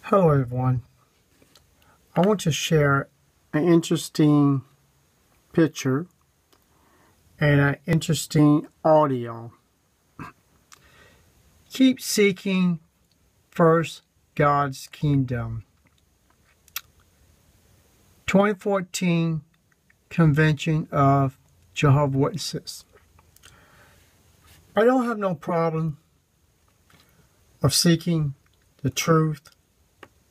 Hello everyone. I want to share an interesting picture and an interesting audio. Keep seeking first God's kingdom. 2014 Convention of Jehovah's Witnesses. I don't have no problem of seeking the truth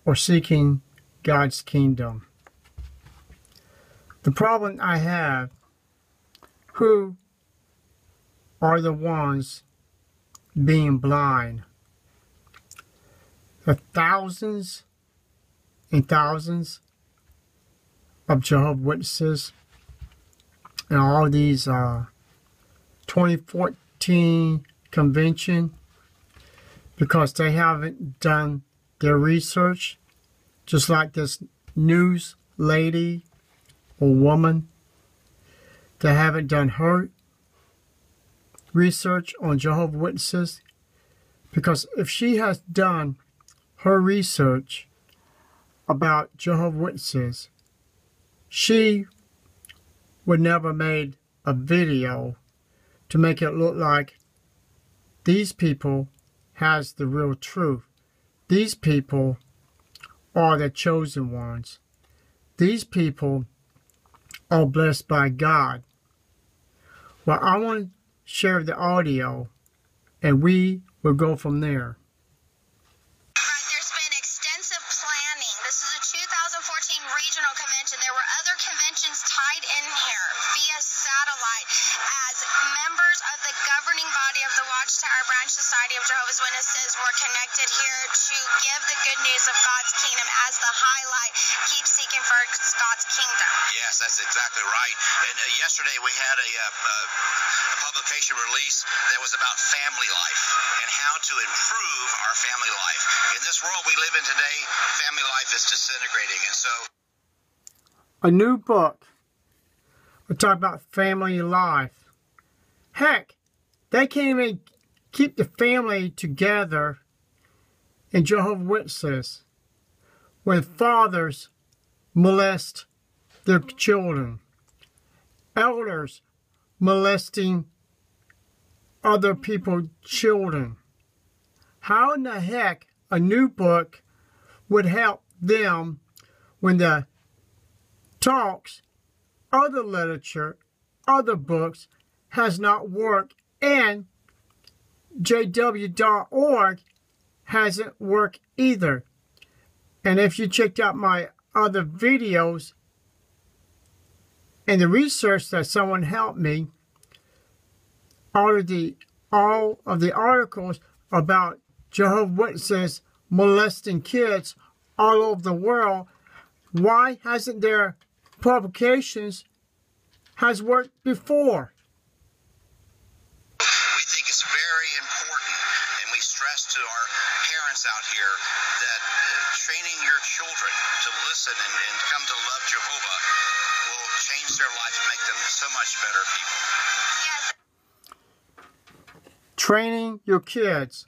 or seeking God's kingdom. The problem I have, who are the ones being blind? The thousands and thousands of Jehovah's Witnesses and all these 2014 convention, because they haven't done their research, just like this news lady or woman that haven't done her research on Jehovah's Witnesses. Because if she has done her research about Jehovah's Witnesses, she would never made a video to make it look like these people has the real truth. These people are the chosen ones. These people are blessed by God. Well, I want to share the audio, and we will go from there. There's been extensive planning. This is a 2014 regional convention. There were other conventions tied in here via satellite as members of the governing body of the Watchtower Branch Society of Jehovah's Witnesses were connected here to give the good news of God's kingdom as the highlight. Keep seeking for God's kingdom. Yes, that's exactly right. And yesterday we had a publication release that was about family life and how to improve our family life. In this world we live in today, family life is disintegrating, and so a new book will talk about family life. Heck, they can't even keep the family together in Jehovah's Witnesses when fathers molest their children, elders molesting other people's children. How in the heck a new book would help them when the talks, other literature, other books has not worked, and JWS hasn't worked either. And if you checked out my other videos and the research that someone helped me, all of the articles about Jehovah's Witnesses molesting kids all over the world, why hasn't their publications has worked before? we think it's very important, and we stress to our parents out here that training your children to listen and come to love Jehovah will change their life and make them so much better people. Yes. Training your kids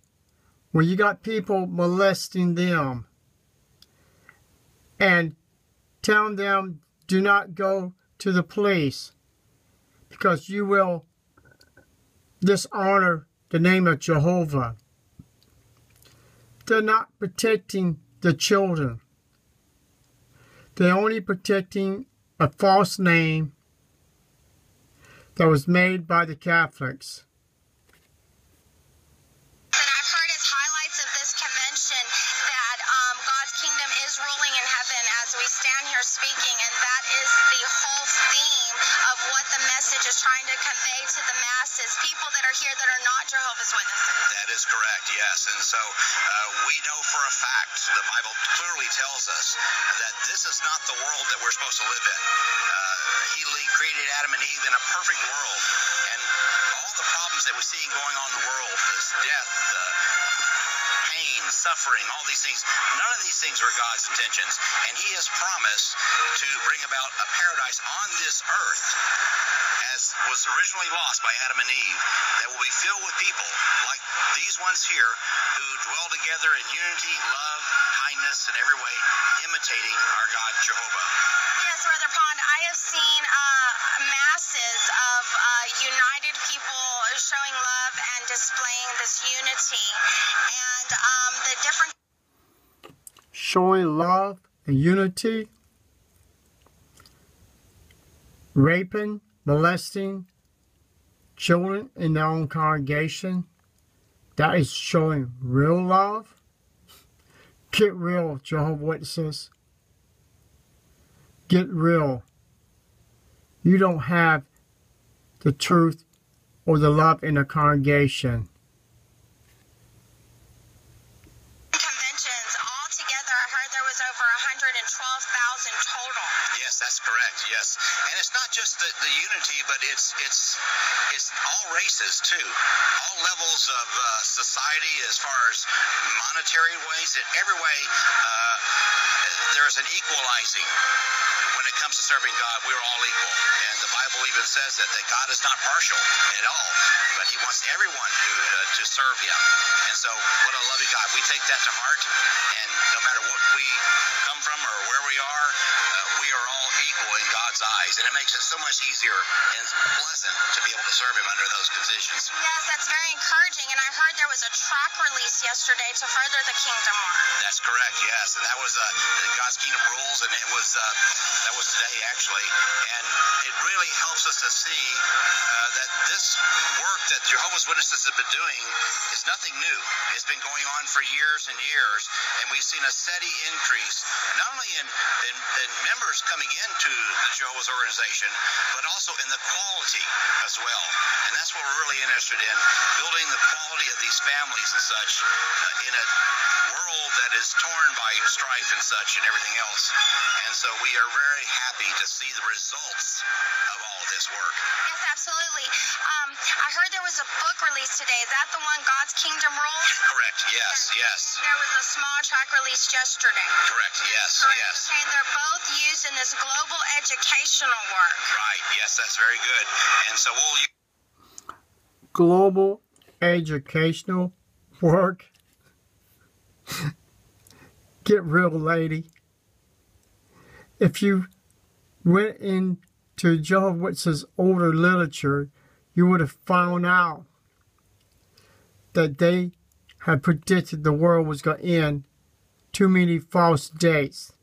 when you got people molesting them and telling them do not go to the police because you will dishonor the name of Jehovah. They're not protecting the children. They're only protecting a false name that was made by the Catholics. And I've heard as highlights of this convention that God's kingdom is ruling in heaven as we stand here speaking, and that is the whole theme of what the message is trying to convey to the masses, people that are here that are not Jehovah's Witnesses. That is correct, yes. And so we know for a fact, the Bible clearly tells us that this is not the world that we're supposed to live in. He created Adam and Eve in a perfect world, and all the problems that we're seeing going on in the world, this death, pain, suffering, all these things, none of these things were God's intentions. And He has promised to bring about a paradise on this earth, as was originally lost by Adam and Eve, that will be filled with people like these ones here who dwell together in unity, love, kindness, and every way, imitating our God Jehovah. Yes, Brother Pond, I have seen masses of united people showing love and displaying this unity. And the different... Showing love and unity, raping, molesting children in their own congregation, that is showing real love. Get real, Jehovah's Witnesses. Get real. You don't have the truth or the love in the congregation. Conventions altogether, I heard there was over 112,000 total. Yes, that's correct. Yes, and it's not just the unity, but it's all races too, all levels of society, as far as monetary ways. In every way, there's an equalizing. When it comes to serving God, we're all equal, and the Bible even says that God is not partial at all, but He wants everyone to serve Him. And so, what a loving God! We take that to heart, and no matter what we come from or where we are all equal in God's eyes, and it makes it so much easier and pleasant to be able to serve Him under those conditions. Yes, that's very encouraging, and I heard there was a track release yesterday to further the kingdom work. That's correct, yes, and that was God's Kingdom Rules, and it was that was today actually, and it really helps us to see that this work that Jehovah's Witnesses have been doing is nothing new. It's been going on for years and years, and we've seen a steady increase, not only in members coming into the Jehovah's organization, but also in the quality as well. And that's what we're really interested in, building the quality of these families and such in a world that is torn by strife and such and everything else. And so we are very happy to see the results of all of this work. Yes, absolutely. I heard there was a book released today. Is that the one, God's Kingdom Rules? Correct, yes, yes. There was a small track released yesterday. Correct, yes, Correct. yes. And they're both used in this global educational work. Right, yes, that's very good. And so we'll use global educational work. Get real, lady. If you went into Jehovah's Witnesses' older literature, you would have found out that they had predicted the world was going to end too many false dates.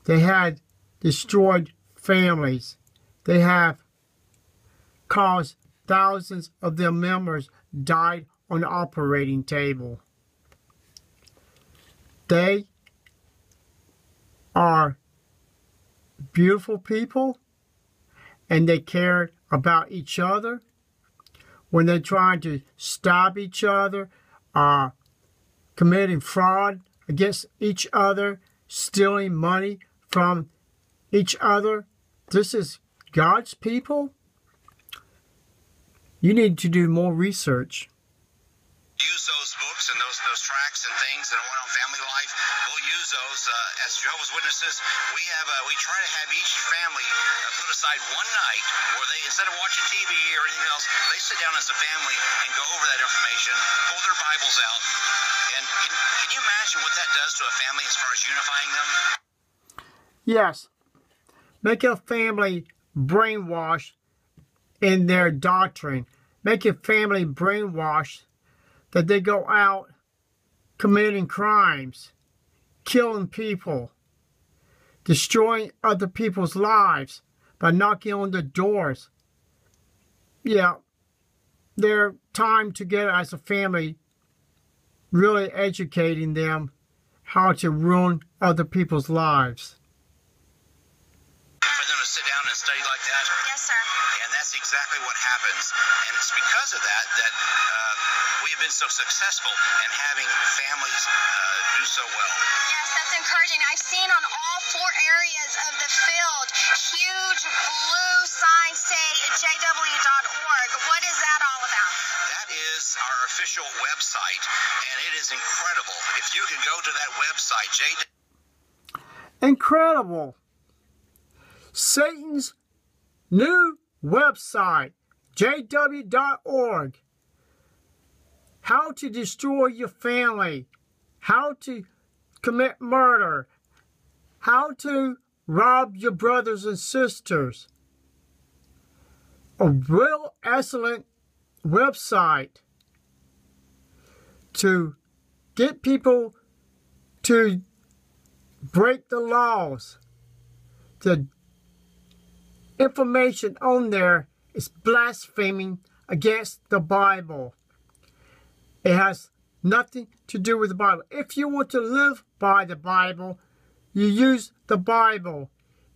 They had destroyed families. They have caused thousands of their members died on the operating table. They are beautiful people, and they care about each other. When they're trying to stab each other, committing fraud against each other, stealing money from each other, this is God's people. You need to do more research. Use those books and those tracts and things and one on family life. We'll use those as Jehovah's Witnesses. We try to have each family put aside one night where they, instead of watching TV or anything else, they sit down as a family and go over that information, pull their Bibles out, and can you imagine what that does to a family as far as unifying them? Yes. Make your family brainwashed in their doctrine. Make your family brainwashed that they go out committing crimes, killing people, destroying other people's lives by knocking on the doors. Yeah, their time together as a family, really educating them how to ruin other people's lives. For them to sit down and study like that? Yes, sir. And that's exactly what happens. And it's because of that we have been so successful in having families do so well. Yes, that's encouraging. I've seen on all 4 areas of the field huge blue signs say JW.org. What is that all about? That is our official website, and it is incredible. If you can go to that website, Incredible. Satan's new website, JW.org. how to destroy your family, how to commit murder, how to rob your brothers and sisters. A real excellent website to get people to break the laws. The information on there is blaspheming against the Bible. It has nothing to do with the Bible. If you want to live by the Bible, you use the Bible.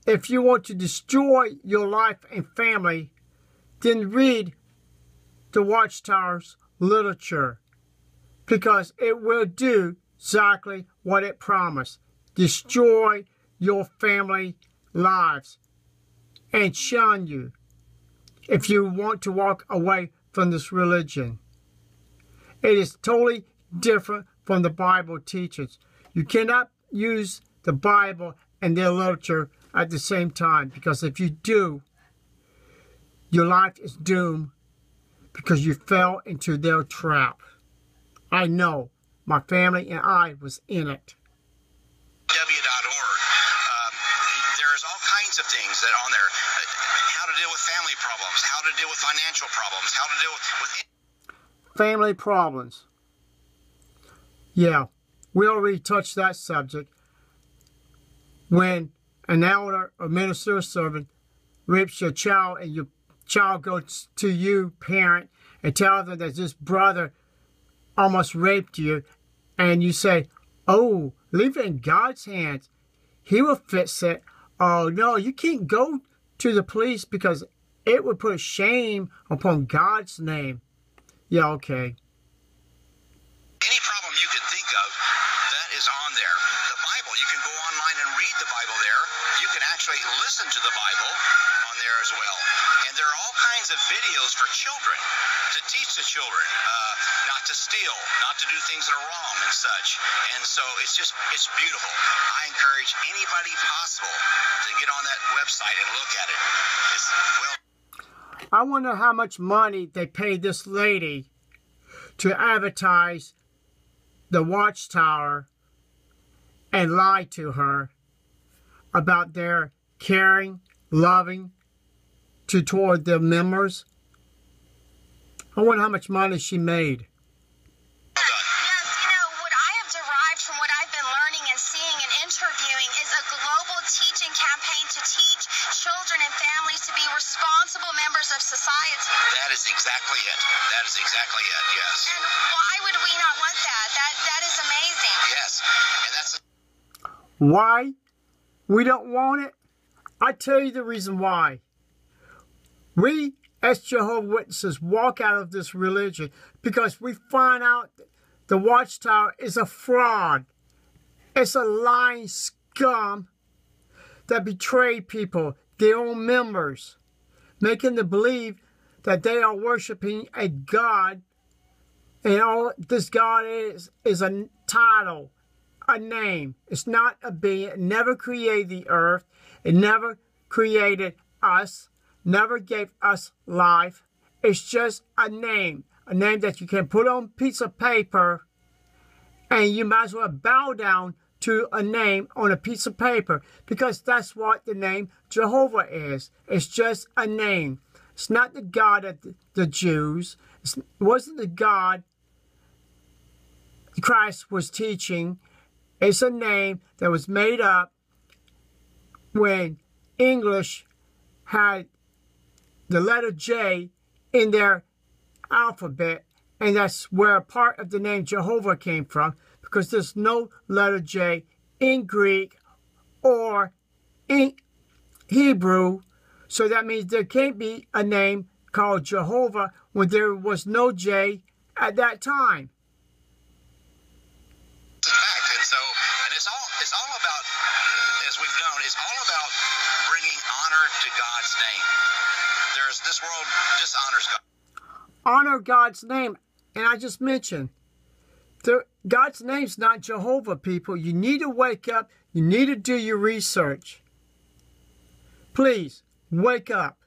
If you want to destroy your life and family, then read the Watchtower's literature, because it will do exactly what it promised. Destroy your family lives and shun you if you want to walk away from this religion. It is totally different from the Bible teaches. You cannot use the Bible and their literature at the same time, because if you do, your life is doomed because you fell into their trap. I know. My family and I was in it. JW.org. There's all kinds of things that on there. How to deal with family problems, how to deal with financial problems, how to deal with family problems. Yeah, we already touched that subject. When an elder or minister or servant rapes your child and your child goes to you, parent, and tells them that this brother almost raped you, and you say, oh, leave it in God's hands. He will fix it. Oh, no, you can't go to the police because it would put shame upon God's name. Yeah, okay. Any problem you can think of, that is on there. The Bible, you can go online and read the Bible there. You can actually listen to the Bible on there as well. And there are all kinds of videos for children to teach the children not to steal, not to do things that are wrong and such. And so it's beautiful. I encourage anybody possible to get on that website and look at it. I wonder how much money they paid this lady to advertise the Watchtower and lie to her about their caring, loving toward their members. I wonder how much money she made. Yes, you know, what I have derived from what I've been learning and seeing and interviewing is a global teaching campaign to teach children and families to be responsible members of society. That is exactly it. That is exactly it, yes. And why would we not want that? That is amazing. Yes, and that's... Why we don't want it? I tell you the reason why. We, as Jehovah's Witnesses, walk out of this religion because we find out the Watchtower is a fraud. It's a lying scum that betray people, their own members, making them believe that they are worshiping a God, and all this God is a title, a name. It's not a being. It never created the earth. It never created us, never gave us life. It's just a name that you can put on a piece of paper, and you might as well bow down to a name on a piece of paper, because that's what the name Jehovah is. It's just a name. It's not the God of the Jews. It wasn't the God Christ was teaching. It's a name that was made up when English had the letter J in their alphabet, and that's where part of the name Jehovah came from, because there's no letter J in Greek or in Hebrew. So that means there can't be a name called Jehovah when there was no J at that time. And so, and it's all about, as we've known, it's all about bringing honor to God's name. This world dishonors God. Honor God's name. And I just mentioned, God's name's not Jehovah, people. You need to wake up. You need to do your research. Please, wake up.